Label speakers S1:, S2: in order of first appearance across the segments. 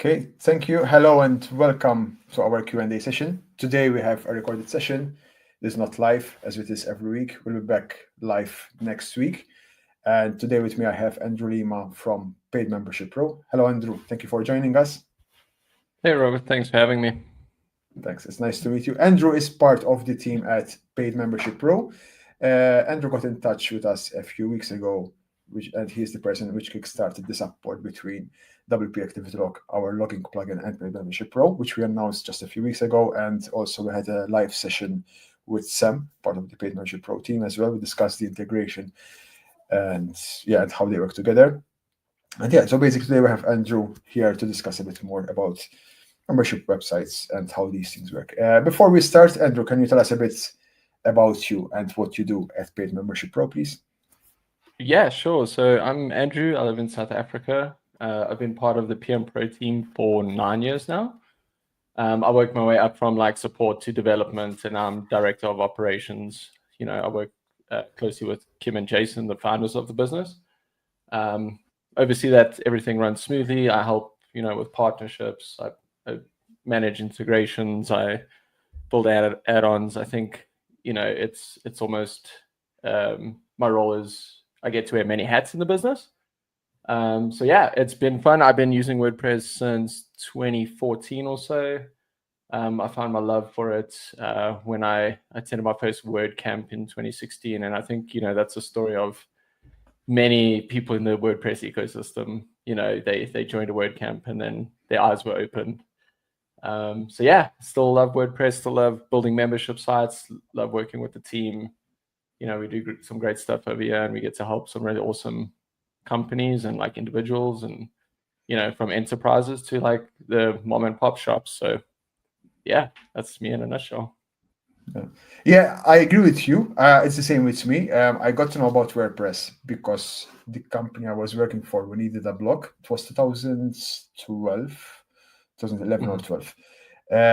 S1: Okay, thank you. Hello and welcome to our Q&A session. Today we have a recorded session. It is not live as it is every week. We'll be back live next week. And today with me I have Andrew Lima from Paid Membership Pro. Hello, Andrew. Thank you for joining us.
S2: Hey, Robert. Thanks for having me.
S1: Thanks. It's nice to meet you. Andrew is part of the team at Paid Membership Pro. Andrew got in touch with us a few weeks ago, and he's the person which kickstarted the support between WP Activity Log, our logging plugin, and Paid Membership Pro, which we announced just a few weeks ago. And also we had a live session with Sam, part of the Paid Membership Pro team as well. We discussed the integration and how they work together. And so basically today we have Andrew here to discuss a bit more about membership websites and how these things work. Before we start, Andrew, can you tell us a bit about you and what you do at Paid Membership Pro, please?
S2: Yeah, sure. So I'm Andrew. I live in South Africa. I've been part of the PM Pro team for 9 years now. I worked my way up from like support to development, and I'm director of operations. I work closely with Kim and Jason, the founders of the business. Oversee that everything runs smoothly. I help, with partnerships. I manage integrations. I build add-ons. I think, it's almost my role is I get to wear many hats in the business. So yeah, it's been fun. I've been using WordPress since 2014 or so. I found my love for it when I attended my first WordCamp in 2016, and I think that's a story of many people in the WordPress ecosystem. They joined a WordCamp and then their eyes were opened. So yeah, still love WordPress, still love building membership sites, love working with the team. We do some great stuff over here, and we get to help some really awesome companies and like individuals, and from enterprises to like the mom and pop shops. So yeah, that's me in a nutshell.
S1: Yeah, I agree with you. It's the same with me. I got to know about WordPress because the company I was working for, we needed a blog. It was 2012, 2011 or 12.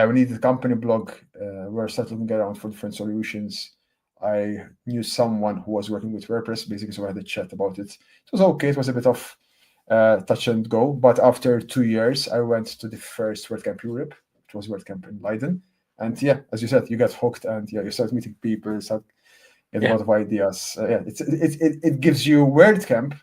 S1: We needed a company blog. We were starting around for different solutions. I knew someone who was working with WordPress, basically, so I had a chat about it. It was okay. It was a bit of touch and go. But after 2 years, I went to the first WordCamp Europe, which was WordCamp in Leiden. And yeah, as you said, you get hooked, and you start meeting people, start getting a lot of ideas. It gives you WordCamp,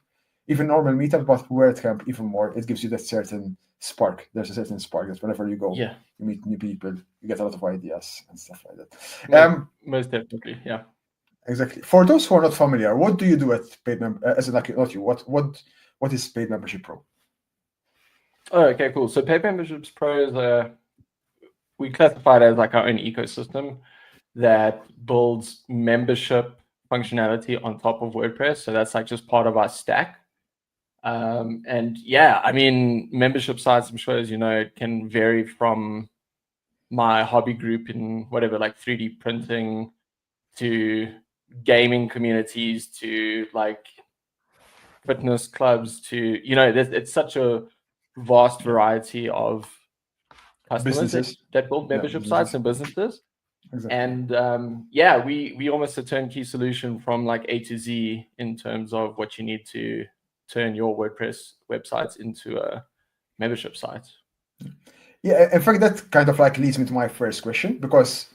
S1: even normal meetup, but WordCamp even more. It gives you that certain spark. There's a certain spark that whenever you go, you meet new people, you get a lot of ideas and stuff like that.
S2: Most definitely, yeah.
S1: Exactly. For those who are not familiar, what do you do at Paid not you? What is Paid Membership Pro?
S2: Oh, okay, cool. So Paid Memberships Pro is we classify it as like our own ecosystem that builds membership functionality on top of WordPress. So that's like just part of our stack. And yeah, I mean, membership sites, I'm sure as you know, it can vary from my hobby group in whatever, like 3D printing, to gaming communities, to like fitness clubs, to it's such a vast variety of customers that build membership sites and businesses. Exactly. And we almost a turnkey solution from like A to Z in terms of what you need to turn your WordPress websites into a membership site.
S1: Yeah, in fact, that kind of like leads me to my first question, because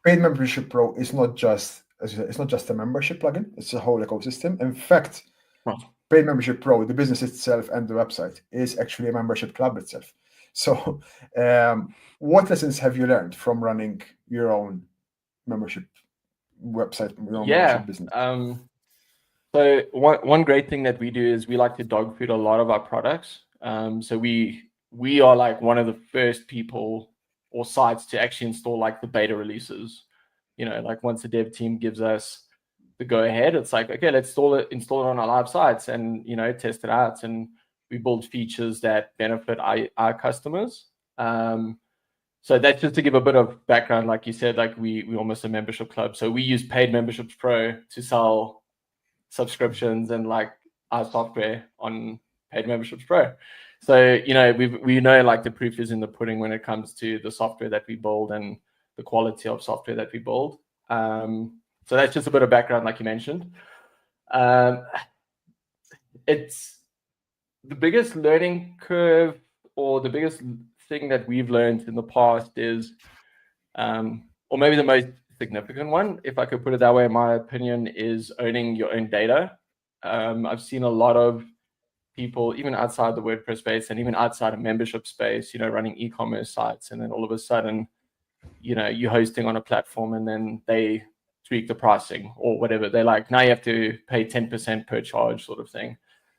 S1: Paid Membership Pro is not just, as you said, it's not just a membership plugin, it's a whole ecosystem. In fact, Paid Membership Pro, the business itself and the website, is actually a membership club itself. So what lessons have you learned from running your own membership website, your own membership business?
S2: So one great thing that we do is we like to dog food a lot of our products. So we are like one of the first people or sites to actually install like the beta releases. Like once the dev team gives us the go ahead, it's like, okay, let's install it on our live sites and test it out, and we build features that benefit our customers. So that's just to give a bit of background. Like you said, like we almost a membership club. So we use Paid Memberships Pro to sell subscriptions and like our software on Paid Memberships Pro. So we know like the proof is in the pudding when it comes to the software that we build and the quality of software that we build. So that's just a bit of background, like you mentioned. It's the biggest learning curve or the biggest thing that we've learned in the past is, or maybe the most significant one, if I could put it that way, in my opinion, is owning your own data. I've seen a lot of people, even outside the WordPress space and even outside of membership space, running e-commerce sites, and then all of a sudden, you're hosting on a platform and then they tweak the pricing or whatever. They're like, now you have to pay 10% per charge, sort of thing.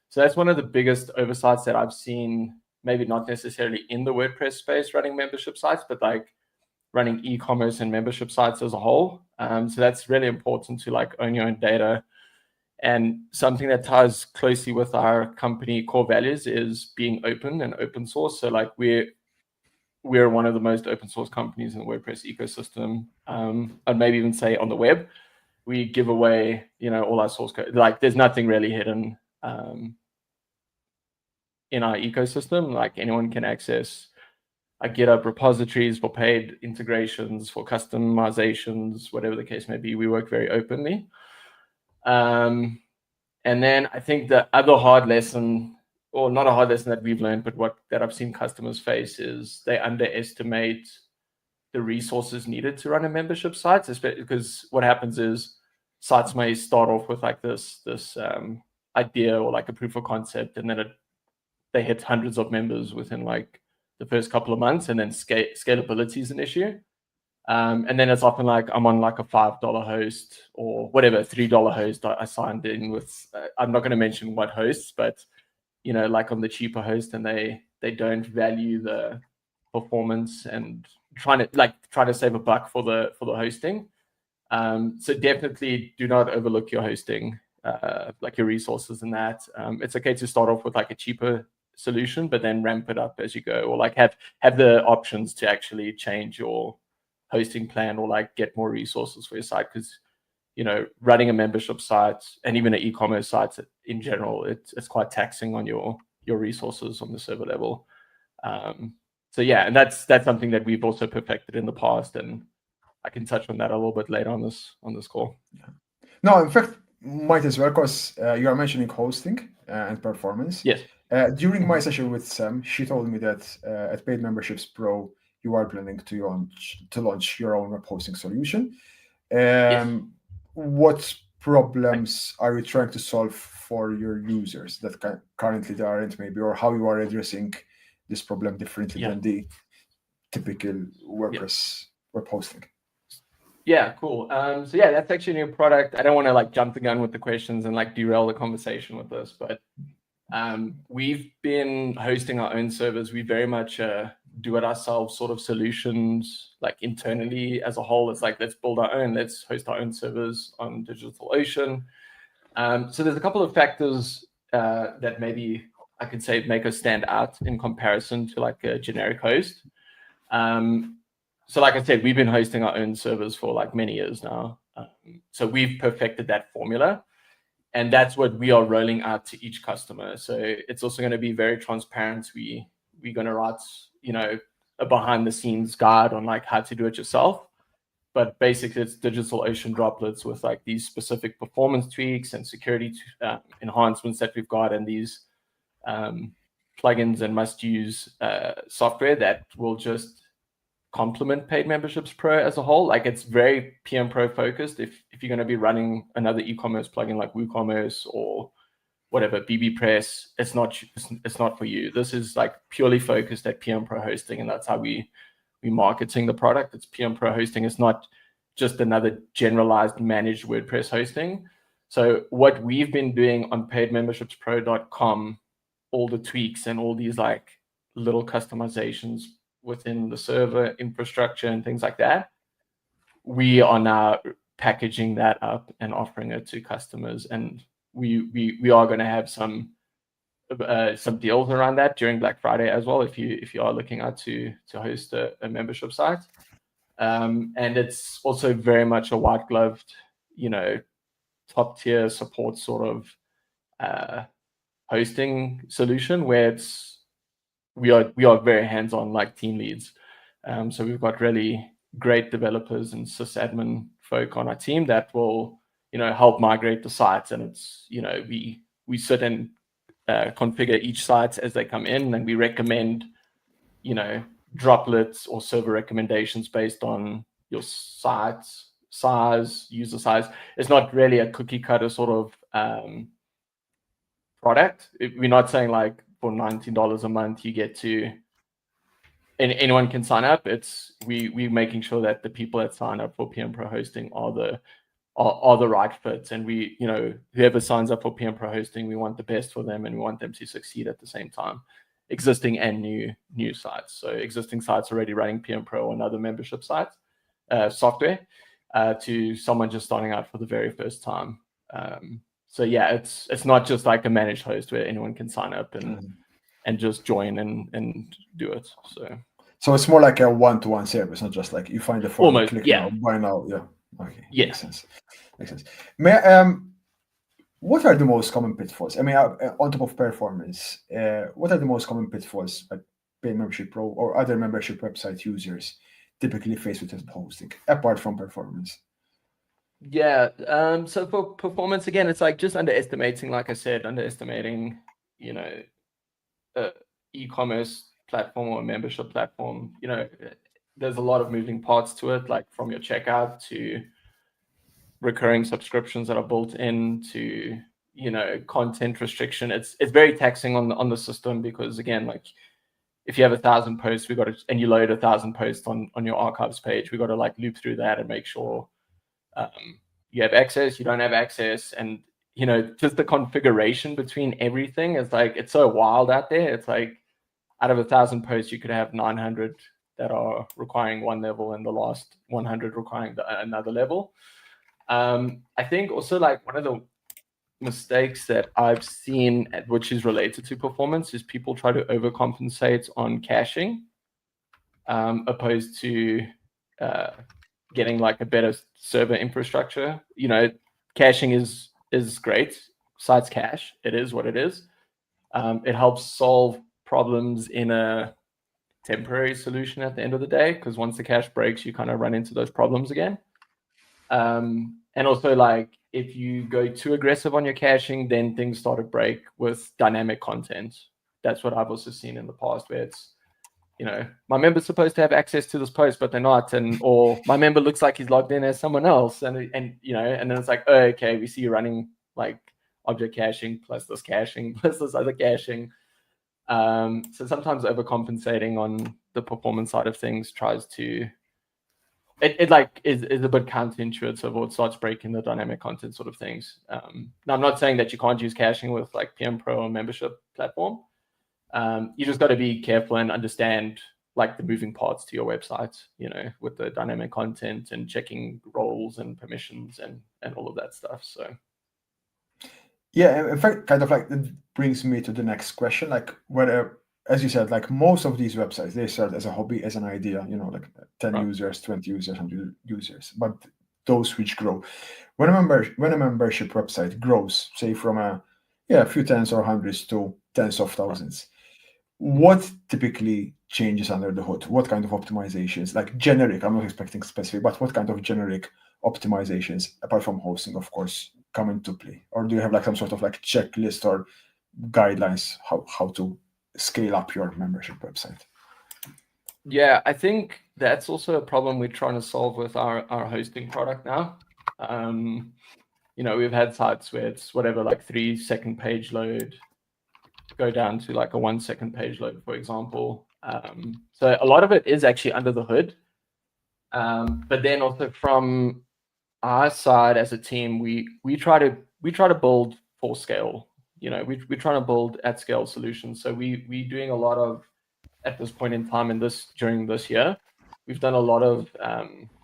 S2: So that's one of the biggest oversights that I've seen, maybe not necessarily in the WordPress space running membership sites, but like running e-commerce and membership sites as a whole. So that's really important to like own your own data. And something that ties closely with our company core values is being open and open source. So like we're one of the most open source companies in the WordPress ecosystem. I'd maybe even say on the web. We give away, all our source code. Like there's nothing really hidden in our ecosystem. Like anyone can access our GitHub repositories for paid integrations, for customizations, whatever the case may be. We work very openly. And then I think the other hard lesson, or not a hard lesson that we've learned, but that I've seen customers face, is they underestimate the resources needed to run a membership site, especially because what happens is sites may start off with like this idea or like a proof of concept, and then they hit hundreds of members within like the first couple of months, and then scalability is an issue. And then it's often like I'm on like a $5 host or whatever, $3 host I signed in with. I'm not going to mention what hosts, but like on the cheaper host, and they don't value the performance and try to save a buck for the hosting. So definitely do not overlook your hosting, like your resources and that. It's okay to start off with like a cheaper solution, but then ramp it up as you go, or like have the options to actually change your hosting plan or like get more resources for your site, because running a membership site and even an e-commerce site in general, it's quite taxing on your resources on the server level. So yeah, and that's something that we've also perfected in the past, and I can touch on that a little bit later on this call.
S1: Yeah. No, in fact, might as well, because you are mentioning hosting and performance.
S2: Yes.
S1: During my session with Sam, she told me that at Paid Memberships Pro, you are planning to launch your own web hosting solution.
S2: Yes.
S1: What problems are you trying to solve for your users that currently there aren't, maybe, or how you are addressing this problem differently than the typical WordPress web hosting?
S2: Yeah, cool. So yeah, that's actually a new product. I don't want to like jump the gun with the questions and like derail the conversation with this, but we've been hosting our own servers. We very much do it ourselves sort of solutions, like internally as a whole. It's like, let's build our own, let's host our own servers on DigitalOcean. So there's a couple of factors that maybe I could say make us stand out in comparison to like a generic host. So like I said, we've been hosting our own servers for like many years now. So we've perfected that formula, and that's what we are rolling out to each customer. So it's also going to be very transparent. We're going to write, a behind the scenes guide on like how to do it yourself. But basically it's DigitalOcean droplets with like these specific performance tweaks and security enhancements that we've got, and these plugins and must-use software that will just complement Paid Memberships Pro as a whole. Like it's very PM Pro focused. If you're going to be running another e-commerce plugin like WooCommerce or whatever, bbPress, it's not for you. This is like purely focused at PM Pro hosting, and that's how we marketing the product. It's PM Pro hosting. It's not just another generalized managed WordPress hosting. So what we've been doing on paidmembershipspro.com, all the tweaks and all these like little customizations within the server infrastructure and things like that, we are now packaging that up and offering it to customers. And we are going to have some deals around that during Black Friday as well, if you are looking out to host a membership site. And it's also very much a white gloved, top tier support sort of hosting solution, where we are very hands-on, like team leads. So we've got really great developers and sysadmin folk on our team that will help migrate the sites, and it's we sit and configure each site as they come in, and we recommend droplets or server recommendations based on your site's size, user size. It's not really a cookie cutter sort of product. We're not saying like for $19 a month you get to, and anyone can sign up. It's we're making sure that the people that sign up for PM Pro hosting are the right fits, and whoever signs up for PM Pro hosting, we want the best for them, and we want them to succeed at the same time, existing and new sites. So existing sites already running PM Pro and other membership sites, software, to someone just starting out for the very first time. So yeah, it's not just like a managed host where anyone can sign up and just join and do it.
S1: So it's more like a one-to-one service, not just like you find the form,
S2: almost,
S1: click
S2: yeah.
S1: now, buy now. Yeah. Okay.
S2: Yeah.
S1: Makes sense. What are the most common pitfalls? I mean, on top of performance, what are the most common pitfalls that Pay Membership Pro or other membership website users typically face with hosting, apart from performance?
S2: Yeah. So for performance, again, it's like just underestimating, like I said, e-commerce platform or membership platform. There's a lot of moving parts to it, like from your checkout to recurring subscriptions that are built into content restriction. It's very taxing on the system, because again, like if you have 1,000 posts, and you load 1,000 posts on your archives page, we got to like loop through that and make sure you have access, you don't have access, and just the configuration between everything is like, it's so wild out there. It's like out of 1,000 posts, you could have 900 that are requiring one level and the last 100 requiring another level. I think also like one of the mistakes that I've seen, which is related to performance, is people try to overcompensate on caching, opposed to getting like a better server infrastructure. Caching is great. Sites cache. It is what it is. It helps solve problems in a temporary solution at the end of the day, because once the cache breaks, you kind of run into those problems again. And also, like, if you go too aggressive on your caching, then things start to break with dynamic content. That's what I've also seen in the past, where it's, my member's supposed to have access to this post, but they're not, or my member looks like he's logged in as someone else, and then it's like, oh, okay, we see you running like object caching plus this caching plus this other caching. So sometimes overcompensating on the performance side of things tries to, it like is a bit counterintuitive, or it starts breaking the dynamic content sort of things. Now, I'm not saying that you can't use caching with like PM Pro or membership platform. You just got to be careful and understand like the moving parts to your website, with the dynamic content and checking roles and permissions and all of that stuff. So
S1: yeah, in fact, kind of like it brings me to the next question, like whether, as you said, like most of these websites, they start as a hobby, as an idea, like 10
S2: right.
S1: users, 20 users, 100 users, but those which grow. When a membership website grows, say from a few tens or hundreds to tens of thousands, what typically changes under the hood? What kind of optimizations, like generic, I'm not expecting specific, but what kind of generic optimizations, apart from hosting, of course, come into play? Or do you have like some sort of like checklist or guidelines how to scale up your membership website?
S2: Yeah, I think that's also a problem we're trying to solve with our hosting product now. We've had sites where it's whatever, like 3-second page load, go down to like a 1-second page load, for example. So a lot of it is actually under the hood. But then also from our side as a team, we try to build for scale. We're trying to build at scale solutions. So we're doing a lot of, at this point in time during this year, we've done a lot of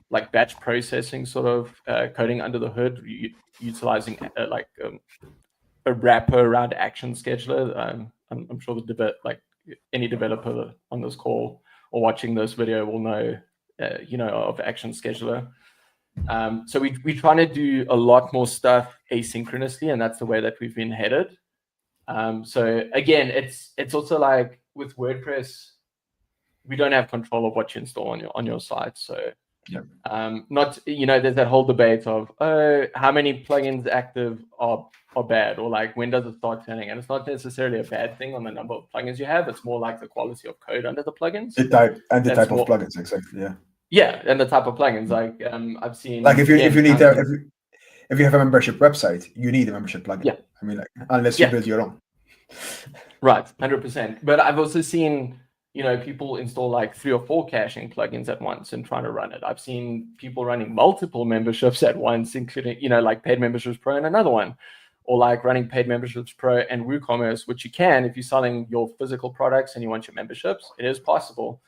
S2: like batch processing sort of coding under the hood, utilizing a wrapper around Action Scheduler. I'm sure any developer on this call or watching this video will know, of Action Scheduler. So we're trying to do a lot more stuff asynchronously, and that's the way that we've been headed. So again, it's also like with WordPress, we don't have control of what you install on your site. So
S1: Yeah.
S2: Not, there's that whole debate of, how many plugins active are bad, or like when does it start turning? And it's not necessarily a bad thing on the number of plugins you have. It's more like the quality of code under the plugins.
S1: The type of
S2: more,
S1: plugins, exactly. Yeah.
S2: Yeah, and the type of plugins. Like I've seen,
S1: like if you need
S2: if
S1: you have a membership website, you need a membership plugin.
S2: Yeah.
S1: I mean, like, unless you build your own.
S2: Right, 100%. But I've also seen, people install like 3 or 4 caching plugins at once and trying to run it. I've seen people running multiple memberships at once, including, like Paid Memberships Pro and another one, or like running Paid Memberships Pro and WooCommerce, which you can if you're selling your physical products and you want your memberships. It is possible.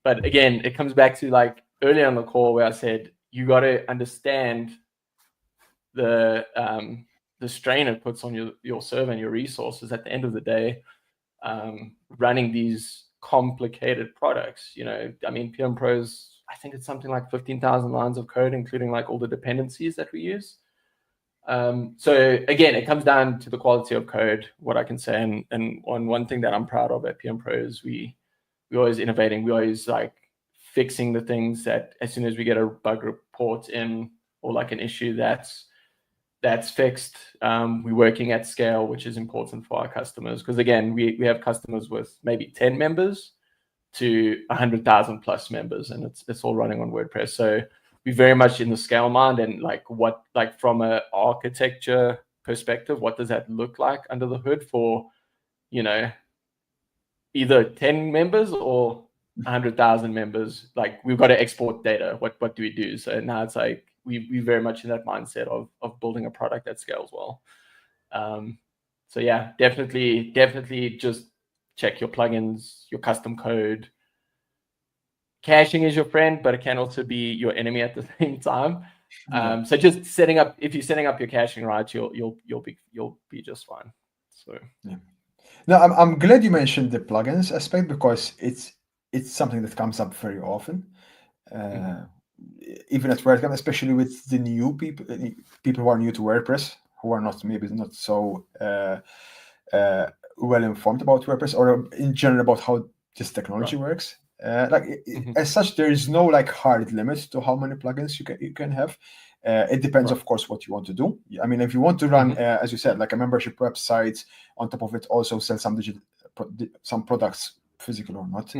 S2: But again, it comes back to like earlier on the call where I said, you got to understand the strain it puts on your server and your resources at the end of the day, running these complicated products. I mean, PM Pro's, I think it's something like 15,000 lines of code, including like all the dependencies that we use. So again, it comes down to the quality of code, what I can say. And one thing that I'm proud of at PM Pro is we're always innovating. We always like fixing the things that as soon as we get a bug report in, or like an issue that's fixed, we're working at scale, which is important for our customers. Because again, we have customers with maybe 10 members to 100,000 plus members, and it's all running on WordPress. So we're very much in the scale mind, and like from a architecture perspective, what does that look like under the hood for, either 10 members or 100,000 members? Like, we've got to export data. What do we do? So now it's like we very much in that mindset of building a product that scales well. So yeah, definitely just check your plugins, your custom code. Caching is your friend, but it can also be your enemy at the same time. So just if you're setting up your caching right, you'll be just fine. So
S1: yeah. No, I'm glad you mentioned the plugins aspect, because it's something that comes up very often, even at WordCamp, especially with the new people who are new to WordPress, who are not so well informed about WordPress, or in general about how this technology works. As such, there is no like hard limit to how many plugins you can have. It depends, of course, what you want to do. I mean, if you want to run, as you said, like a membership website, on top of it also sell some products, physical or not,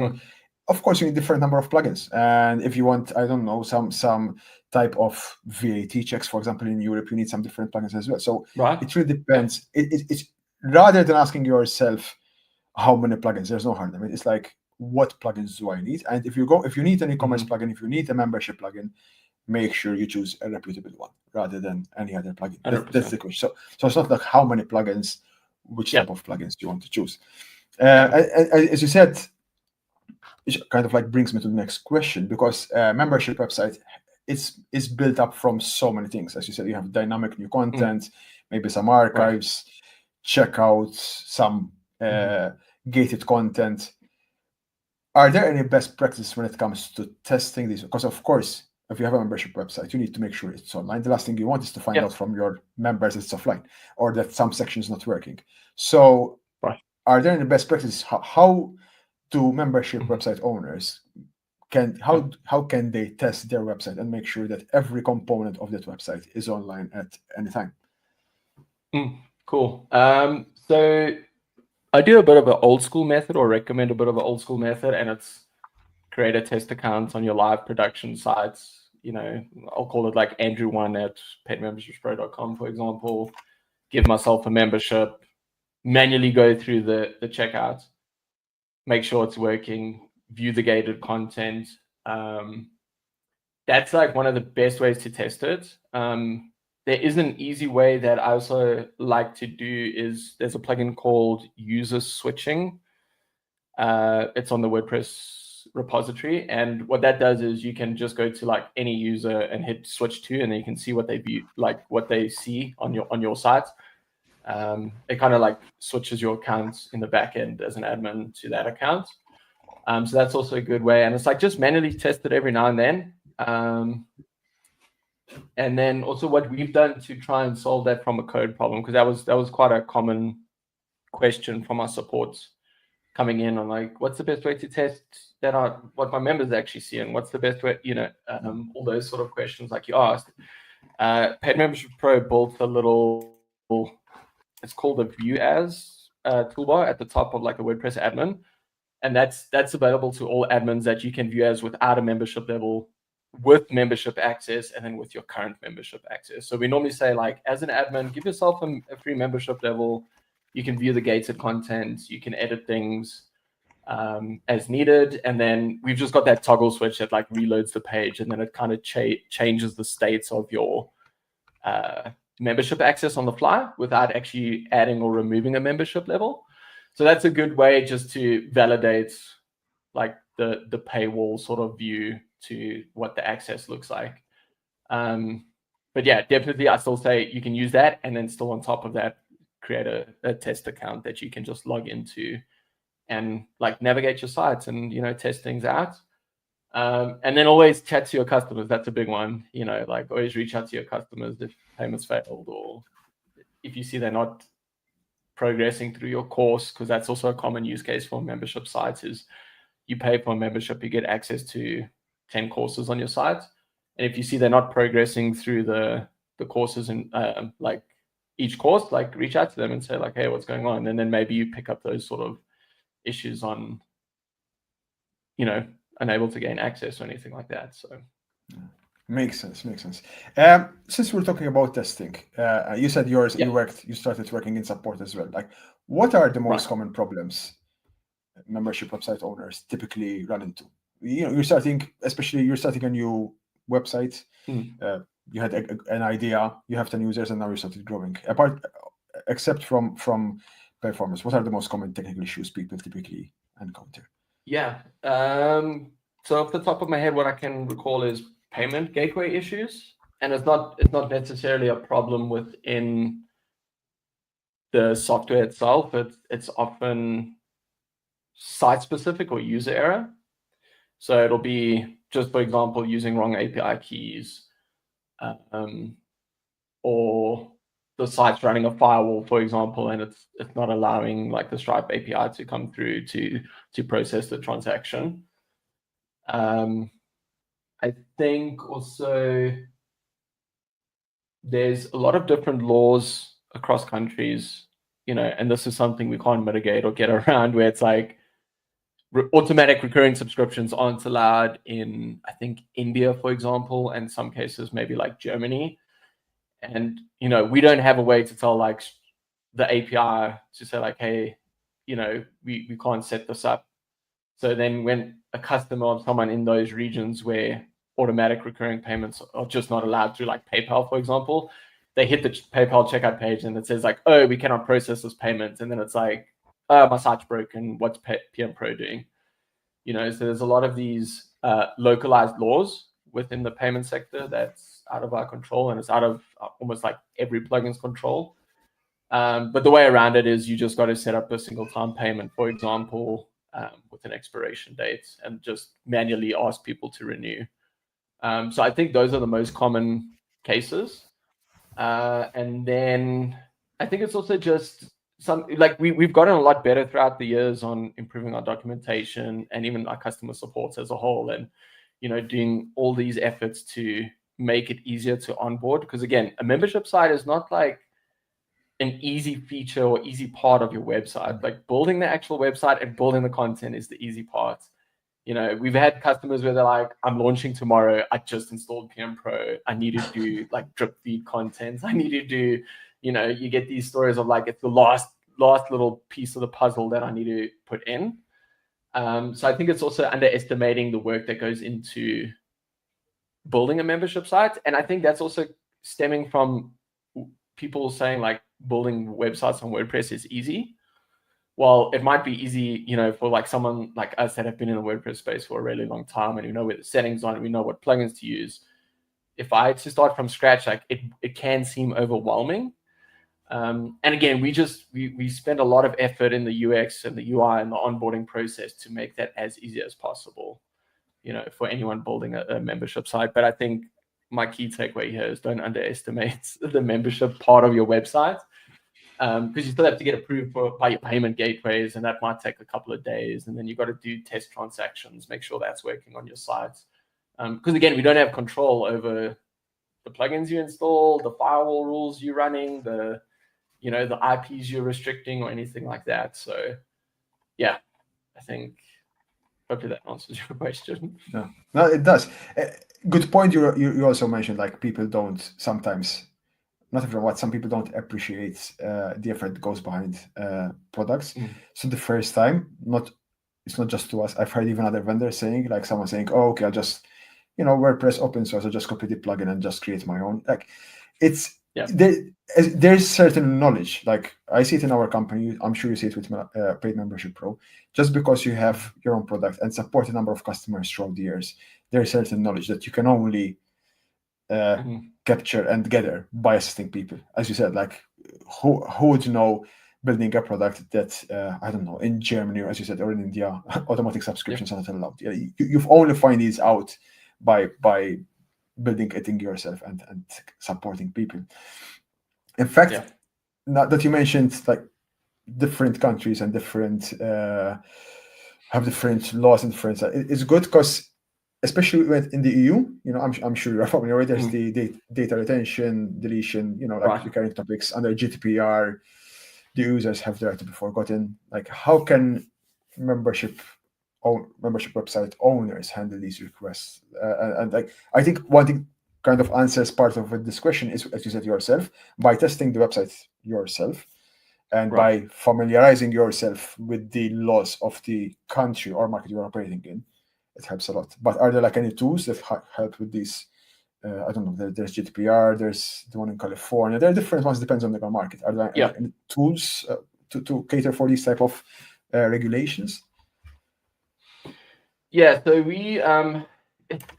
S1: of course you need different number of plugins. And if you want, I don't know, some type of VAT checks, for example, in Europe, you need some different plugins as well. So it really depends. It's rather than asking yourself how many plugins, there's no hard limit. It's like, what plugins do I need? And if you need an e-commerce plugin, if you need a membership plugin, make sure you choose a reputable one rather than any other plugin. That's the question. So it's not like how many plugins, which type of plugins do you want to choose? As you said, it kind of like brings me to the next question, because membership website is built up from so many things. As you said, you have dynamic new content, maybe some archives, checkouts, some gated content. Are there any best practices when it comes to testing these? Because of course, if you have a membership website, you need to make sure it's online. The last thing you want is to find out from your members it's offline, or that some section is not working. So are there any best practices? How do membership website owners how can they test their website and make sure that every component of that website is online at any time?
S2: Cool. So I do a bit of an old school method, or recommend a bit of an old school method, and it's create a test account on your live production sites. I'll call it like Andrew1 at paidmembershipspro.com, for example. Give myself a membership, manually go through the checkout, make sure it's working, view the gated content. That's like one of the best ways to test it. There is an easy way that I also like to do is there's a plugin called user switching. It's on the WordPress repository. And what that does is you can just go to like any user and hit switch to, and then you can see what they view, like what they see on your site. It kind of like switches your account in the back end as an admin to that account. So that's also a good way. And it's like just manually test it every now and then. And then also what we've done to try and solve that from a code problem, because that was quite a common question from our support coming in on like, what's the best way to test that out, what my members actually see, and what's the best way, all those sort of questions like you asked. Paid Membership Pro built a little, it's called a View As toolbar at the top of like a WordPress admin. And that's available to all admins that you can view as without a membership level, with membership access, and then with your current membership access. So we normally say, like, as an admin, give yourself a free membership level. You can view the gated content, you can edit things as needed, and then we've just got that toggle switch that like reloads the page, and then it kind of changes the states of your membership access on the fly without actually adding or removing a membership level. So that's a good way just to validate like the paywall sort of view to what the access looks like. But yeah, definitely I still say you can use that, and then still on top of that, create a test account that you can just log into and like navigate your sites and, test things out. And then always chat to your customers. That's a big one, like always reach out to your customers if payments failed, or if you see they're not progressing through your course, because that's also a common use case for membership sites. Is you pay for a membership, you get access to 10 courses on your site, and if you see they're not progressing through the courses and like each course, like reach out to them and say like, hey, what's going on? And then maybe you pick up those sort of issues on, unable to gain access or anything like that. So
S1: makes sense. Since we're talking about testing, you said yours, you started working in support as well. Like, what are the most common problems membership website owners typically run into? You're starting a new website. You had an idea, you have 10 users, and now you started growing. Except from performance, what are the most common technical issues people typically encounter?
S2: Yeah. So off the top of my head, what I can recall is payment gateway issues, and it's not necessarily a problem within the software itself. It's often site specific or user error. So it'll be just, for example, using wrong API keys, or the site's running a firewall, for example, and it's not allowing like the Stripe API to come through to process the transaction. I think also there's a lot of different laws across countries, and this is something we can't mitigate or get around, where it's like automatic recurring subscriptions aren't allowed in, I think, India, for example, and some cases maybe like Germany. And, we don't have a way to tell like the API to say like, hey, we can't set this up. So then when a customer or someone in those regions where automatic recurring payments are just not allowed through like PayPal, for example, they hit the PayPal checkout page and it says like, oh, we cannot process this payment. And then it's like, oh, my site's broken. What's PM Pro doing? So there's a lot of these localized laws within the payment sector that's out of our control, and it's out of almost like every plugin's control. But the way around it is you just got to set up a single time payment, for example, with an expiration date, and just manually ask people to renew. So I think those are the most common cases. And then I think it's also just we've gotten a lot better throughout the years on improving our documentation and even our customer supports as a whole, and doing all these efforts to make it easier to onboard. Because again, a membership site is not like an easy feature or easy part of your website. Like building the actual website and building the content is the easy part. We've had customers where they're like, I'm launching tomorrow. I just installed PM Pro. I need to do like drip feed content. I need to do, you get these stories of like, it's the last little piece of the puzzle that I need to put in. So I think it's also underestimating the work that goes into building a membership site. And I think that's also stemming from people saying like building websites on WordPress is easy. Well, it might be easy, for like someone like us that have been in the WordPress space for a really long time, and we know where the settings are, and we know what plugins to use. If I had to start from scratch, like it can seem overwhelming. And again, we spend a lot of effort in the UX and the UI and the onboarding process to make that as easy as possible, for anyone building a membership site. But I think my key takeaway here is don't underestimate the membership part of your website. because you still have to get approved by your payment gateways, and that might take a couple of days. And then you've got to do test transactions, make sure that's working on your site. Because again, we don't have control over the plugins you install, the firewall rules you're running, the IPs you're restricting or anything like that. So yeah, I think hopefully that answers your question.
S1: No, it does. Good point. You also mentioned like people don't sometimes, not everyone, what some people don't appreciate the effort that goes behind products. So the first time, it's not just to us. I've heard even other vendors saying, like someone saying, "Oh, okay, I'll just, WordPress open source. I'll just copy the plugin and just create my own." Like, it's there's certain knowledge. Like I see it in our company. I'm sure you see it with Paid Membership Pro. Just because you have your own product and support a number of customers throughout the years, there's certain knowledge that you can only capture and gather by assisting people. As you said, like who would know building a product that I don't know, in Germany, or as you said, or in India, automatic subscriptions are not allowed. You've only find these out by building it yourself and supporting people. In fact, now that you mentioned like different countries and different have different laws and different, it's good because especially in the EU, I'm sure you're familiar with. There's the data retention, deletion, like recurring topics under GDPR. The users have the right to be forgotten. Like, how can membership website owners handle these requests? And like, I think one thing kind of answers part of this question is, as you said yourself, by testing the website yourself and by familiarizing yourself with the laws of the country or market you're operating in. It helps a lot. But are there like any tools that help with these? I don't know. There's GDPR. There's the one in California. There are different ones. Depends on the market. Are there any tools to cater for these type of regulations?
S2: Yeah. So we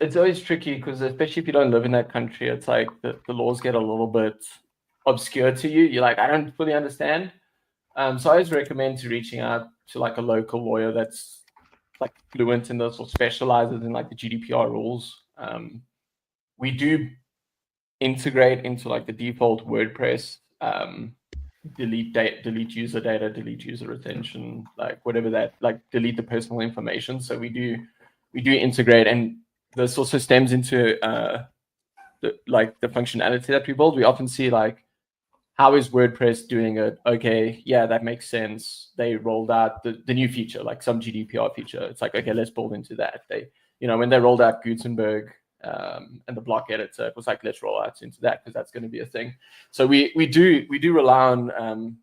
S2: it's always tricky because especially if you don't live in that country, it's like the laws get a little bit obscure to you. You're like, I don't fully understand. So I always recommend reaching out to like a local lawyer that's like fluent in this or specializes in like the GDPR rules. We do integrate into like the default WordPress, delete user data, delete user retention, like whatever that, like delete the personal information. So we do integrate, and this also stems into the functionality that we build. We often see like, how is WordPress doing it? Okay, yeah, that makes sense. They rolled out the new feature, like some GDPR feature. It's like, okay, let's build into that. They, when they rolled out Gutenberg and the block editor, it was like, let's roll out into that because that's going to be a thing. So we do rely on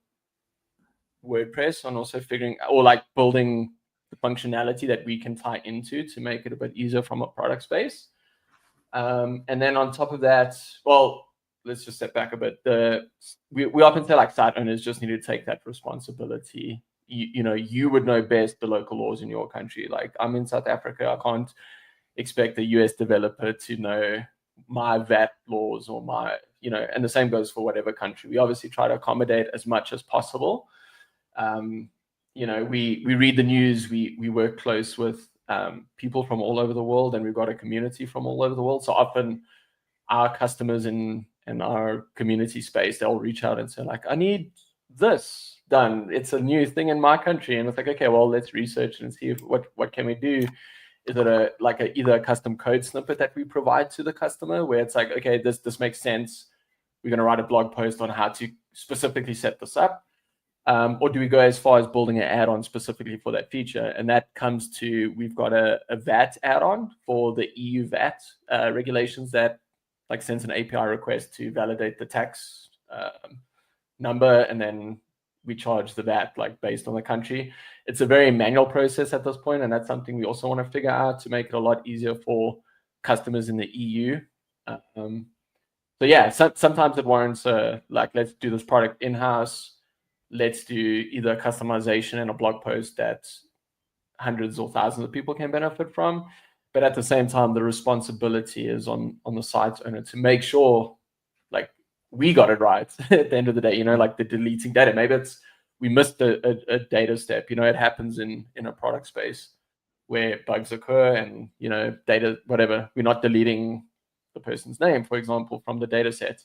S2: WordPress on also figuring, or like building the functionality that we can tie into to make it a bit easier from a product space. And then on top of that, well, let's just step back a bit. We often say like site owners just need to take that responsibility. You would know best the local laws in your country. Like I'm in South Africa, I can't expect a US developer to know my VAT laws or my, and the same goes for whatever country. We obviously try to accommodate as much as possible. We read the news, we work close with people from all over the world, and we've got a community from all over the world. So often our customers in our community space, they'll reach out and say like, I need this done. It's a new thing in my country. And it's like, okay, well, let's research and see what can we do. Is it either a custom code snippet that we provide to the customer where it's like, okay, this makes sense. We're going to write a blog post on how to specifically set this up. Or do we go as far as building an add-on specifically for that feature? And that comes to, we've got a VAT add-on for the EU VAT regulations that like sends an API request to validate the tax number, and then we charge the VAT like based on the country. It's a very manual process at this point, and that's something we also want to figure out to make it a lot easier for customers in the EU. So yeah, sometimes it warrants like, let's do this product in-house. Let's do either a customization and a blog post that hundreds or thousands of people can benefit from. But at the same time, the responsibility is on the site owner to make sure like we got it right at the end of the day, like the deleting data. Maybe we missed a data step. It happens in a product space where bugs occur and, data, whatever, we're not deleting the person's name, for example, from the data set.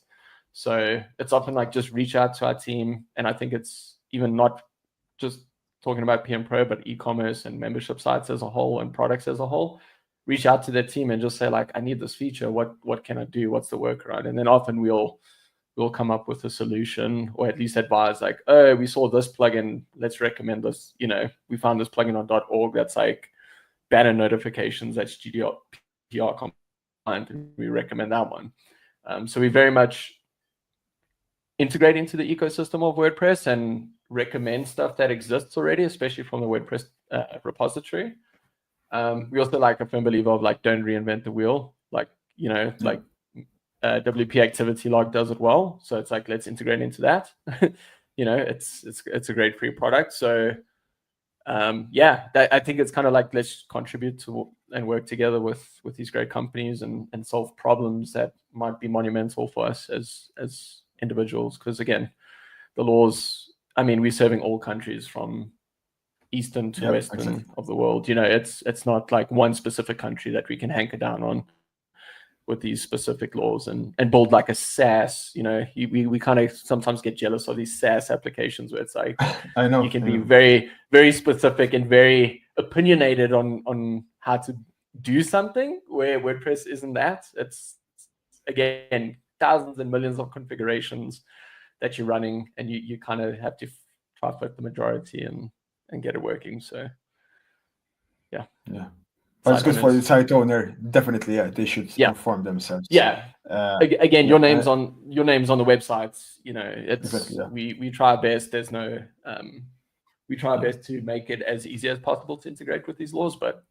S2: So it's often like just reach out to our team. And I think it's even not just talking about PM Pro, but e-commerce and membership sites as a whole and products as a whole. Reach out to their team and just say, like, I need this feature. What can I do? What's the workaround? And then often we'll come up with a solution, or at least advise, like, oh, we saw this plugin, let's recommend this. You know, we found this plugin on .org that's like banner notifications, that's GDPR compliant, and we recommend that one. So we very much integrate into the ecosystem of WordPress and recommend stuff that exists already, especially from the WordPress repository. We also like a firm believer of like, don't reinvent the wheel. Like, you know, like WP Activity Log does it well. So it's like, let's integrate into that. You know, it's a great free product. So yeah, I think it's kind of like, let's contribute to and work together with these great companies and solve problems that might be monumental for us as individuals. Because again, the laws, I mean, we're serving all countries from eastern to western of the world. You know, it's not like one specific country that we can hanker down on with these specific laws and build like a SaaS. You know, we kind of sometimes get jealous of these SaaS applications where it's like,
S1: I know
S2: you can be very, very specific and very opinionated on how to do something, where WordPress isn't that. It's again thousands and millions of configurations that you're running, and you kind of have to try to fit the majority and get it working. So yeah.
S1: But it's good for the site owner. Definitely, they should perform themselves.
S2: Again, your name's on the websites. You know, it's we try our best. There's no we try our best to make it as easy as possible to integrate with these laws. But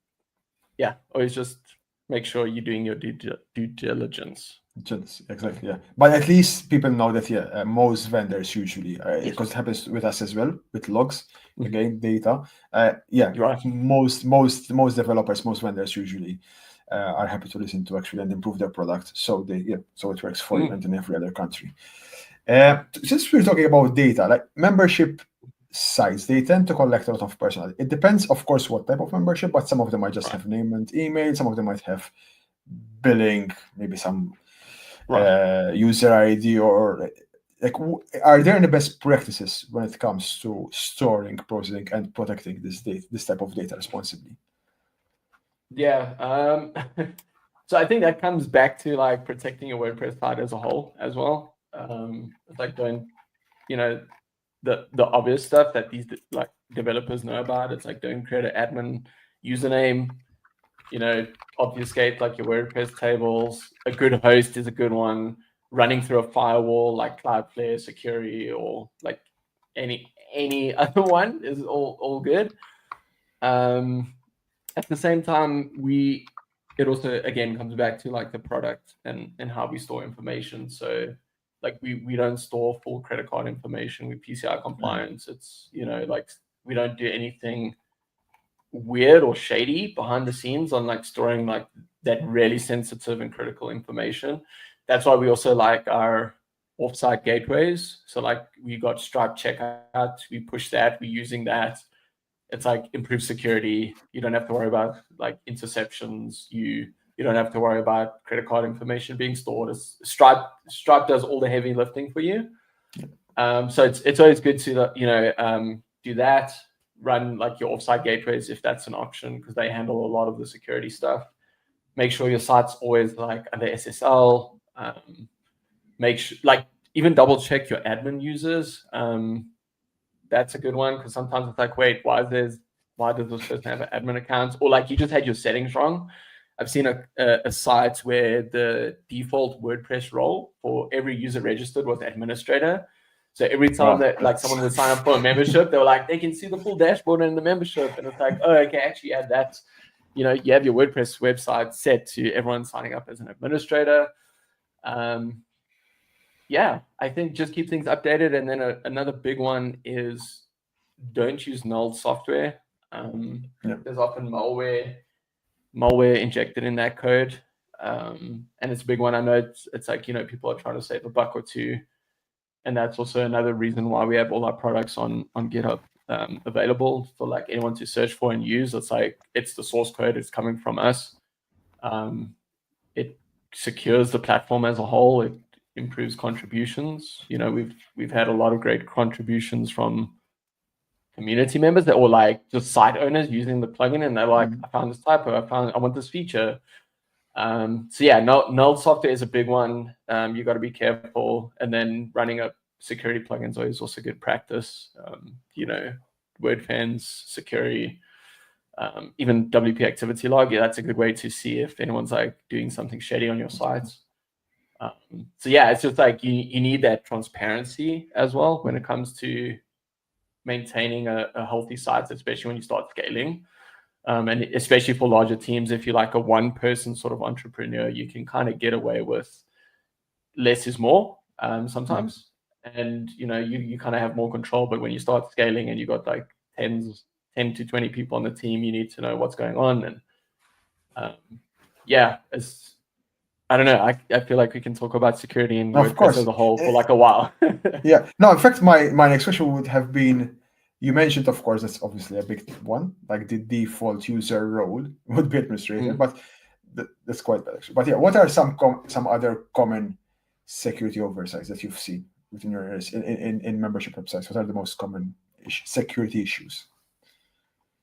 S2: yeah, always just make sure you're doing your due diligence.
S1: Exactly, but at least people know that most vendors usually, because it happens with us as well with logs, again data.
S2: Right.
S1: Most developers, most vendors usually are happy to listen to actually and improve their product. So so it works for you and in every other country. Since we're talking about data, like membership sites, they tend to collect a lot of personal. It depends, of course, what type of membership, but some of them might just have name and email. Some of them might have billing, maybe some user ID, or like, are there any best practices when it comes to storing, processing, and protecting this type of data responsibly?
S2: Yeah. So I think that comes back to like protecting your WordPress site as a whole as well. It's like, don't, you know, the obvious stuff that these like developers know about. It's like, don't create an admin username. You know, obfuscate like your WordPress tables. A good host is a good one. Running through a firewall like Cloudflare, Security, or like any other one is all good. At the same time, it also again comes back to like the product and how we store information. So like we don't store full credit card information. We PCI compliance. It's, you know, like we don't do anything weird or shady behind the scenes on like storing like that really sensitive and critical information. That's why we also like our offsite gateways. So like we got Stripe checkout, we push that, we're using that. It's like improved security. You don't have to worry about like interceptions. You don't have to worry about credit card information being stored. Stripe does all the heavy lifting for you. So it's always good to, you know, do that. Run like your offsite gateways if that's an option, because they handle a lot of the security stuff. Make sure your site's always like under SSL. Make sure, like, even double check your admin users. That's a good one, because sometimes it's like, wait, why does this person have an admin account? Or like you just had your settings wrong. I've seen a site where the default WordPress role for every user registered was administrator. So every time that like someone would sign up for a membership, they were like, they can see the full dashboard in the membership. And it's like, oh, okay, actually add that. You know, you have your WordPress website set to everyone signing up as an administrator. Yeah, I think just keep things updated. And then another big one is don't use null software. There's often malware injected in that code. And it's a big one. I know it's like, you know, people are trying to save a buck or two. And that's also another reason why we have all our products on GitHub available for like anyone to search for and use. It's like, it's the source code, it's coming from us. It secures the platform as a whole. improves contributions. You know, we've had a lot of great contributions from community members that were like just site owners using the plugin, and they're like, I found this typo, I want this feature. So yeah, null software is a big one. You got to be careful, and then running up security plugins is also good practice. You know, WordFans, security, even WP activity log. Yeah, that's a good way to see if anyone's like doing something shady on your sites. So yeah, it's just like you need that transparency as well when it comes to maintaining a healthy site, especially when you start scaling. And especially for larger teams, if you're like a one-person sort of entrepreneur, you can kind of get away with less is more sometimes. And, you know, you kind of have more control. But when you start scaling and you got like 10 to 20 people on the team, you need to know what's going on. And yeah, I don't know. I feel like we can talk about security and WordPress as a whole for like a while.
S1: Yeah. No, in fact, my next question would have been, you mentioned, of course, that's obviously a big one. Like the default user role would be administrator, but that's quite bad actually. But yeah, what are some other common security oversights that you've seen within your areas in membership websites? What are the most common security issues?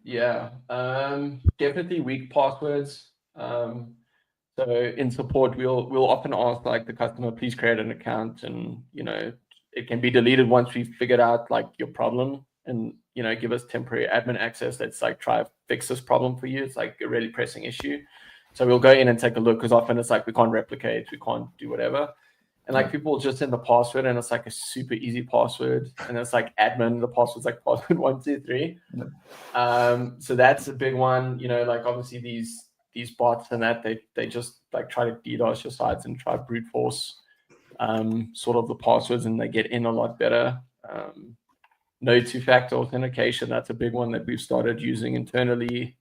S2: Yeah, definitely weak passwords. So in support, we'll often ask like the customer, please create an account, and you know it can be deleted once we've figured out like your problem, and you know give us temporary admin access. Let's like try to fix this problem for you. It's like a really pressing issue, so we'll go in and take a look, because often it's like we can't replicate, we can't do whatever, and like people just in the password, and it's like a super easy password, and it's like admin. The password's like password 123. So that's a big one. You know, like obviously these bots and that they just like try to DDoS your sites and try to brute force sort of the passwords, and they get in a lot better. No two-factor authentication, that's a big one that we've started using internally,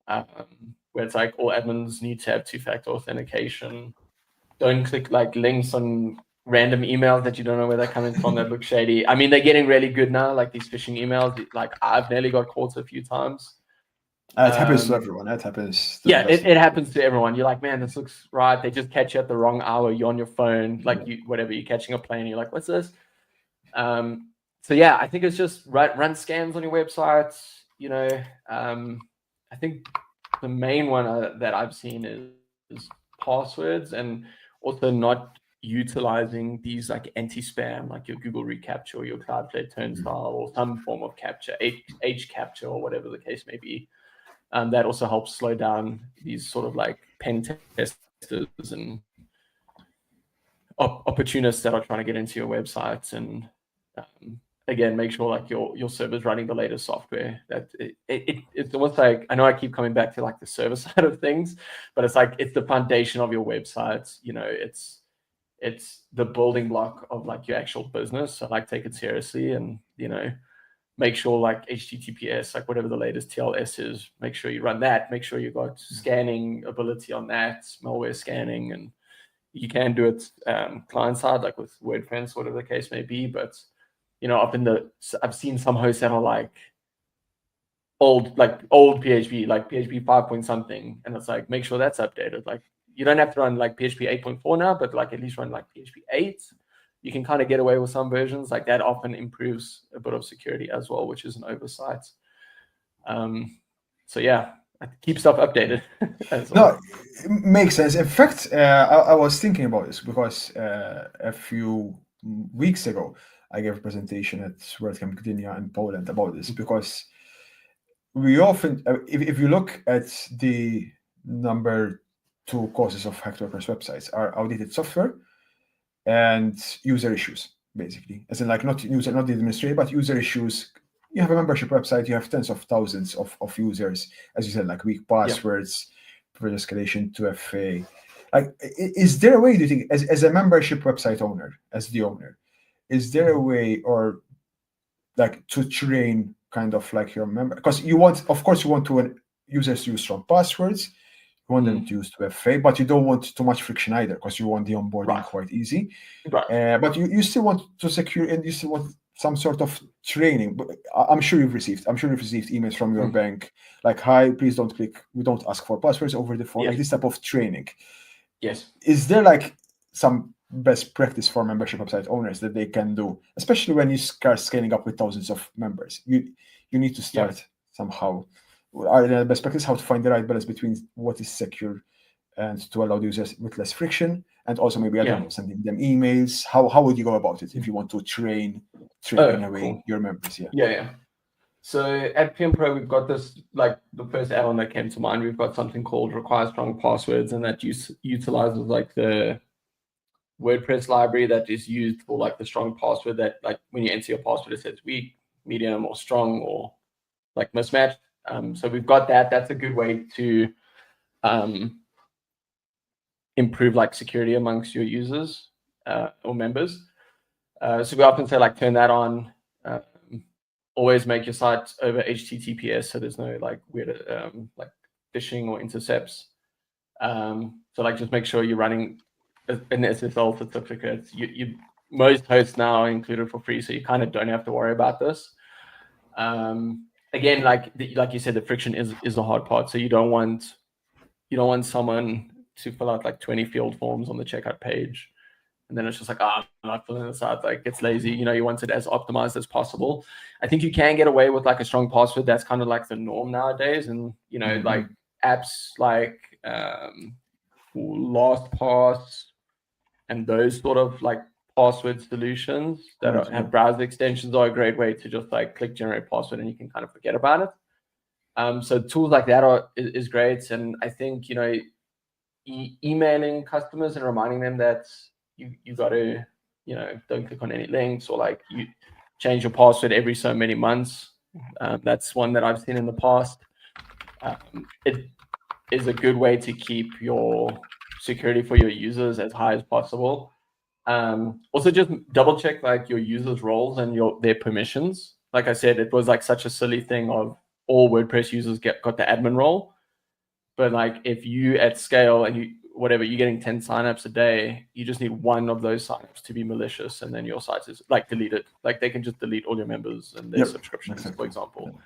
S2: where it's like all admins need to have two-factor authentication. Don't click like links on random emails that you don't know where they're coming from that look shady. I mean, they're getting really good now, like these phishing emails. Like I've nearly got caught a few times.
S1: It happens to everyone. That happens.
S2: Yeah, it happens to everyone. You're like, man, this looks right. They just catch you at the wrong hour. You're on your phone, like you're catching a plane. You're like, what's this? So yeah, I think it's just run scans on your website. You know, I think the main one that I've seen is passwords, and also not utilizing these like anti-spam, like your Google reCAPTCHA or your Cloudflare turnstile or some form of capture, H capture or whatever the case may be. That also helps slow down these sort of like pen testers and opportunists that are trying to get into your websites. And again, make sure like your server's running the latest software. That it's almost like, I know I keep coming back to like the server side of things, but it's like it's the foundation of your websites. You know, it's the building block of like your actual business. So like take it seriously, and you know, make sure like HTTPS, like whatever the latest TLS is, make sure you run that. Make sure you got scanning ability on that, malware scanning, and you can do it client side, like with WordFence, whatever the case may be. But you know, I've seen some hosts that are like old PHP, like PHP 5 point something, and it's like make sure that's updated. Like you don't have to run like PHP 8.4 now, but like at least run like PHP 8. You can kind of get away with some versions like that. Often improves a bit of security as well, which is an oversight. So yeah, keep stuff updated as well.
S1: No, it makes sense. In fact, I was thinking about this because a few weeks ago, I gave a presentation at WordCamp Gdynia in Poland about this, because we often, if you look at the number 2 causes of hacked WordPress websites, are outdated software and user issues, basically. As in like not the administrator, but user issues. You have a membership website, you have tens of thousands of users, as you said, like weak passwords, privilege escalation to FA. Like, is there a way, do you think, as a membership website owner, as the owner, is there a way, or like to train kind of like your member? Because you want to users to use strong passwords, you want them to use 2FA, but you don't want too much friction either, because you want the onboarding quite easy. But you still want to secure, and you still want some sort of training. But I'm sure you've received emails from your bank like, hi, please don't click, we don't ask for passwords over the phone, like this type of training.
S2: Yes.
S1: Is there like some best practice for membership website owners that they can do, especially when you start scaling up with thousands of members. You need to start somehow. Are the best practice how to find the right balance between what is secure and to allow users with less friction, and also maybe, I don't know, sending them emails. How would you go about it if you want to train in a way your members?
S2: Yeah. So at PM Pro, we've got this, like the first add-on that came to mind, we've got something called require strong passwords, and that utilizes like the WordPress library that is used for like the strong password that, like, when you enter your password, it says weak, medium, or strong, or like mismatched. So we've got that. That's a good way to improve like security amongst your users or members. So we often say like turn that on. Always make your site over HTTPS, so there's no like weird like phishing or intercepts. So like just make sure you're running an SSL certificate. Most hosts now are included for free, so you kind of don't have to worry about this. Again, like you said, the friction is the hard part. So you don't want someone to fill out like 20 field forms on the checkout page, and then it's just like, I'm not filling this out. Like, it's lazy. You want it as optimized as possible. I think you can get away with like a strong password. That's kind of like the norm nowadays. And, like apps like LastPass and those sort of like password solutions that have browser extensions are a great way to just like click generate password and you can kind of forget about it. So tools like that is great. And I think, emailing customers and reminding them that you got to, don't click on any links, or like you change your password every so many months. That's one that I've seen in the past. It is a good way to keep your security for your users as high as possible. Also, just double check like your users' roles and their permissions. Like I said, it was like such a silly thing of all WordPress users got the admin role. But like if you at scale and you're getting 10 signups a day, you just need one of those signups to be malicious, and then your site is like deleted. Like they can just delete all your members and their subscriptions, for example.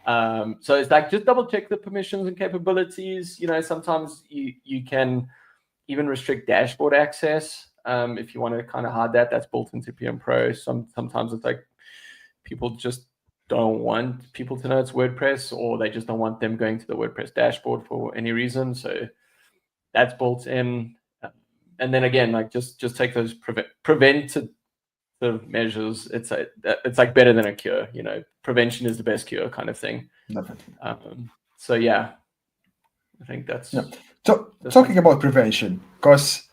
S2: So it's like just double check the permissions and capabilities. Sometimes you can even restrict dashboard access if you want to kind of hide that. That's built into PM Pro. Sometimes it's like people just don't want people to know it's WordPress, or they just don't want them going to the WordPress dashboard for any reason. So that's built in. And then again, like just take those preventative measures. It's like better than a cure. Prevention is the best cure, kind of thing.
S1: Definitely.
S2: So yeah, I think that's.
S1: Yeah. So talking about prevention, because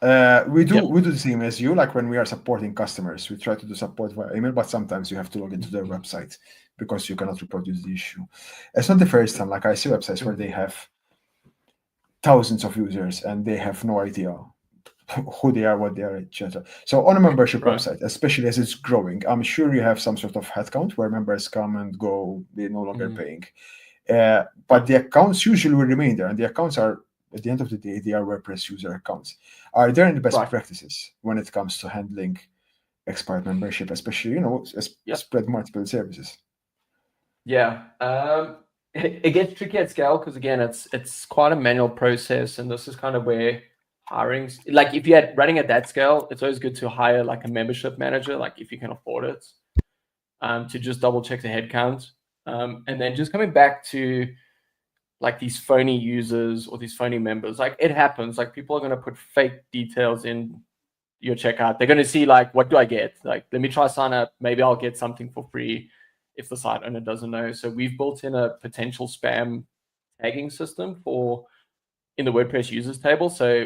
S1: we do the same as you. Like when we are supporting customers, we try to do support via email, but sometimes you have to log into their website because you cannot reproduce the issue. It's not the first time. Like I see websites where they have thousands of users and they have no idea who they are, what they are, etc. So on a membership website, especially as it's growing, I'm sure you have some sort of headcount where members come and go, they're no longer paying. But the accounts usually will remain there, and the accounts are, at the end of the day, they are WordPress user accounts. Are there any best practices when it comes to handling expired membership, especially, spread multiple services?
S2: Yeah. It gets tricky at scale because, again, it's quite a manual process, and this is kind of where hiring, like if you're running at that scale, it's always good to hire like a membership manager, like if you can afford it, to just double check the headcount. And then just coming back to like these phony users or these phony members, like it happens, like people are going to put fake details in your checkout. They're going to see like, what do I get? Like, let me try sign up. Maybe I'll get something for free if the site owner doesn't know. So we've built in a potential spam tagging system in the WordPress users table. So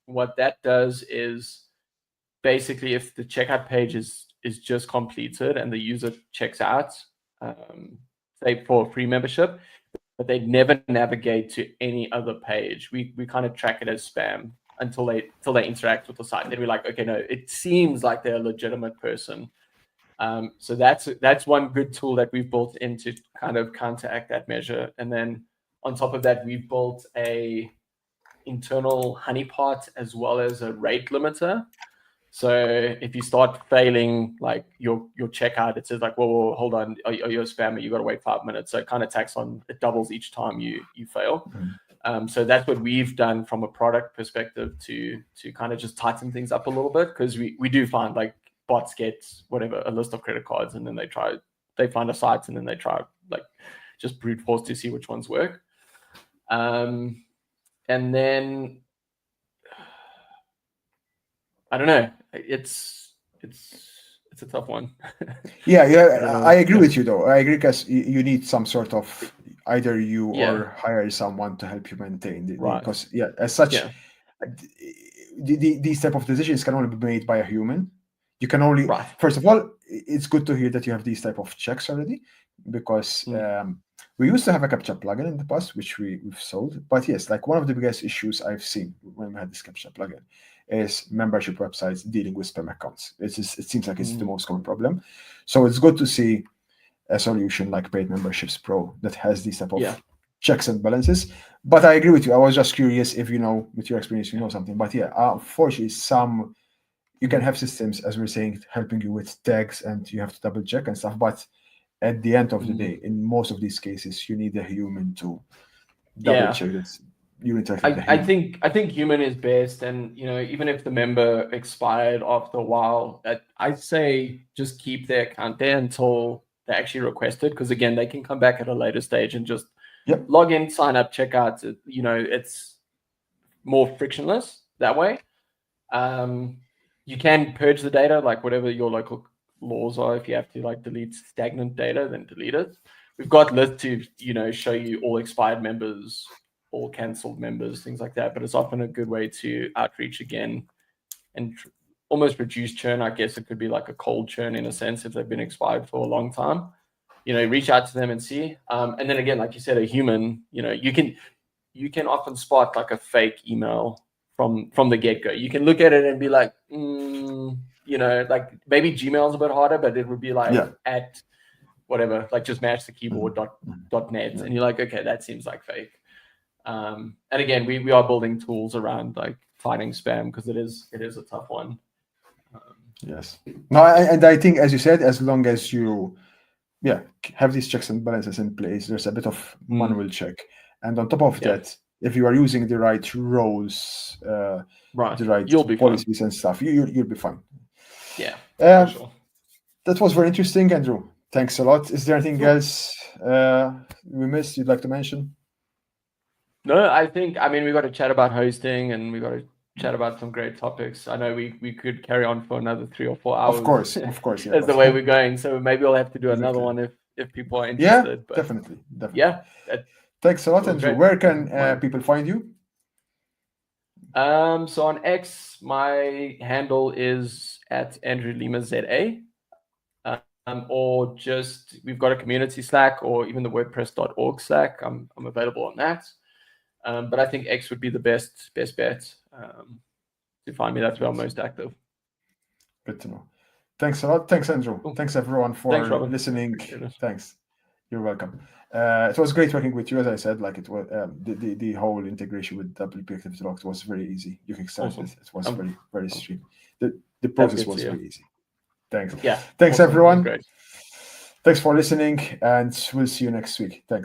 S2: what that does is basically if the checkout page is just completed and the user checks out, say for a free membership, but they never navigate to any other page, we kind of track it as spam until they interact with the site. Then we're like, okay, no, it seems like they're a legitimate person. So that's one good tool that we've built in to kind of counteract that measure. And then on top of that, we've built a internal honeypot as well as a rate limiter. So if you start failing like your checkout, it says like, whoa, hold on, are you a spammer? You got to wait 5 minutes. So it kind of it doubles each time you fail. So that's what we've done from a product perspective to kind of just tighten things up a little bit, because we do find like bots get whatever, a list of credit cards, and then they find a site and then they try like just brute force to see which ones work. And then I don't know. It's a tough one.
S1: I agree with you though. I agree, because you need some sort of, either you or hire someone to help you maintain it.
S2: Right.
S1: Because as such, these type of decisions can only be made by a human. You can only, first of all, it's good to hear that you have these type of checks already, because we used to have a CAPTCHA plugin in the past, which we've sold. But yes, like one of the biggest issues I've seen when we had this CAPTCHA plugin is membership websites dealing with spam accounts. It seems like it's the most common problem. So it's good to see a solution like Paid Memberships Pro that has these type of checks and balances. But I agree with you. I was just curious if, with your experience, you know something. But unfortunately, you can have systems, as we're saying, helping you with tags, and you have to double check and stuff. But at the end of the day, in most of these cases, you need a human to double check this.
S2: I think human is best, and even if the member expired after a while, I'd say just keep their account there until they actually request it, because again, they can come back at a later stage and just log in, sign up, check out. It's more frictionless that way. You can purge the data, like whatever your local laws are. If you have to like delete stagnant data, then delete it. We've got lists to show you all expired members, all cancelled members, things like that. But it's often a good way to outreach again and almost reduce churn. I guess it could be like a cold churn in a sense if they've been expired for a long time. Reach out to them and see. And then again, like you said, a human. You can often spot like a fake email from the get-go. You can look at it and be like, like maybe Gmail's a bit harder, but it would be like at whatever, like just match the keyboard .net, and you're like, okay, that seems like fake. And again, we are building tools around like fighting spam, because it is a tough one.
S1: Yes. No, and I think, as you said, as long as you have these checks and balances in place, there's a bit of manual check. And on top of that, if you are using the right roles, the right policies and stuff, you'll be fine.
S2: Yeah.
S1: For sure. That was very interesting, Andrew. Thanks a lot. Is there anything else we missed you'd like to mention?
S2: No, I mean, we got to chat about hosting, and we got to chat about some great topics. I know we could carry on for another 3 or 4 hours.
S1: Of course.
S2: That's the way we're going. So maybe we'll have to do another one if people are interested.
S1: Yeah, definitely.
S2: Yeah.
S1: Thanks a lot, Andrew. Great. Where can people find you?
S2: So on X, my handle is at Andrew Lima ZA. Or just, we've got a community Slack, or even the WordPress.org Slack. I'm available on that. But I think X would be the best bet to find me. That's where I'm most active.
S1: Good to know. Thanks a lot. Thanks, Andrew. Thanks everyone for listening. Thanks. You're welcome. It was great working with you. As I said, like it was the whole integration with WP Activity Logs was very easy. You can start it. It was very, very stream. The process was very easy. Thanks.
S2: Yeah.
S1: Thanks everyone. Thanks for listening, and we'll see you next week. Thanks.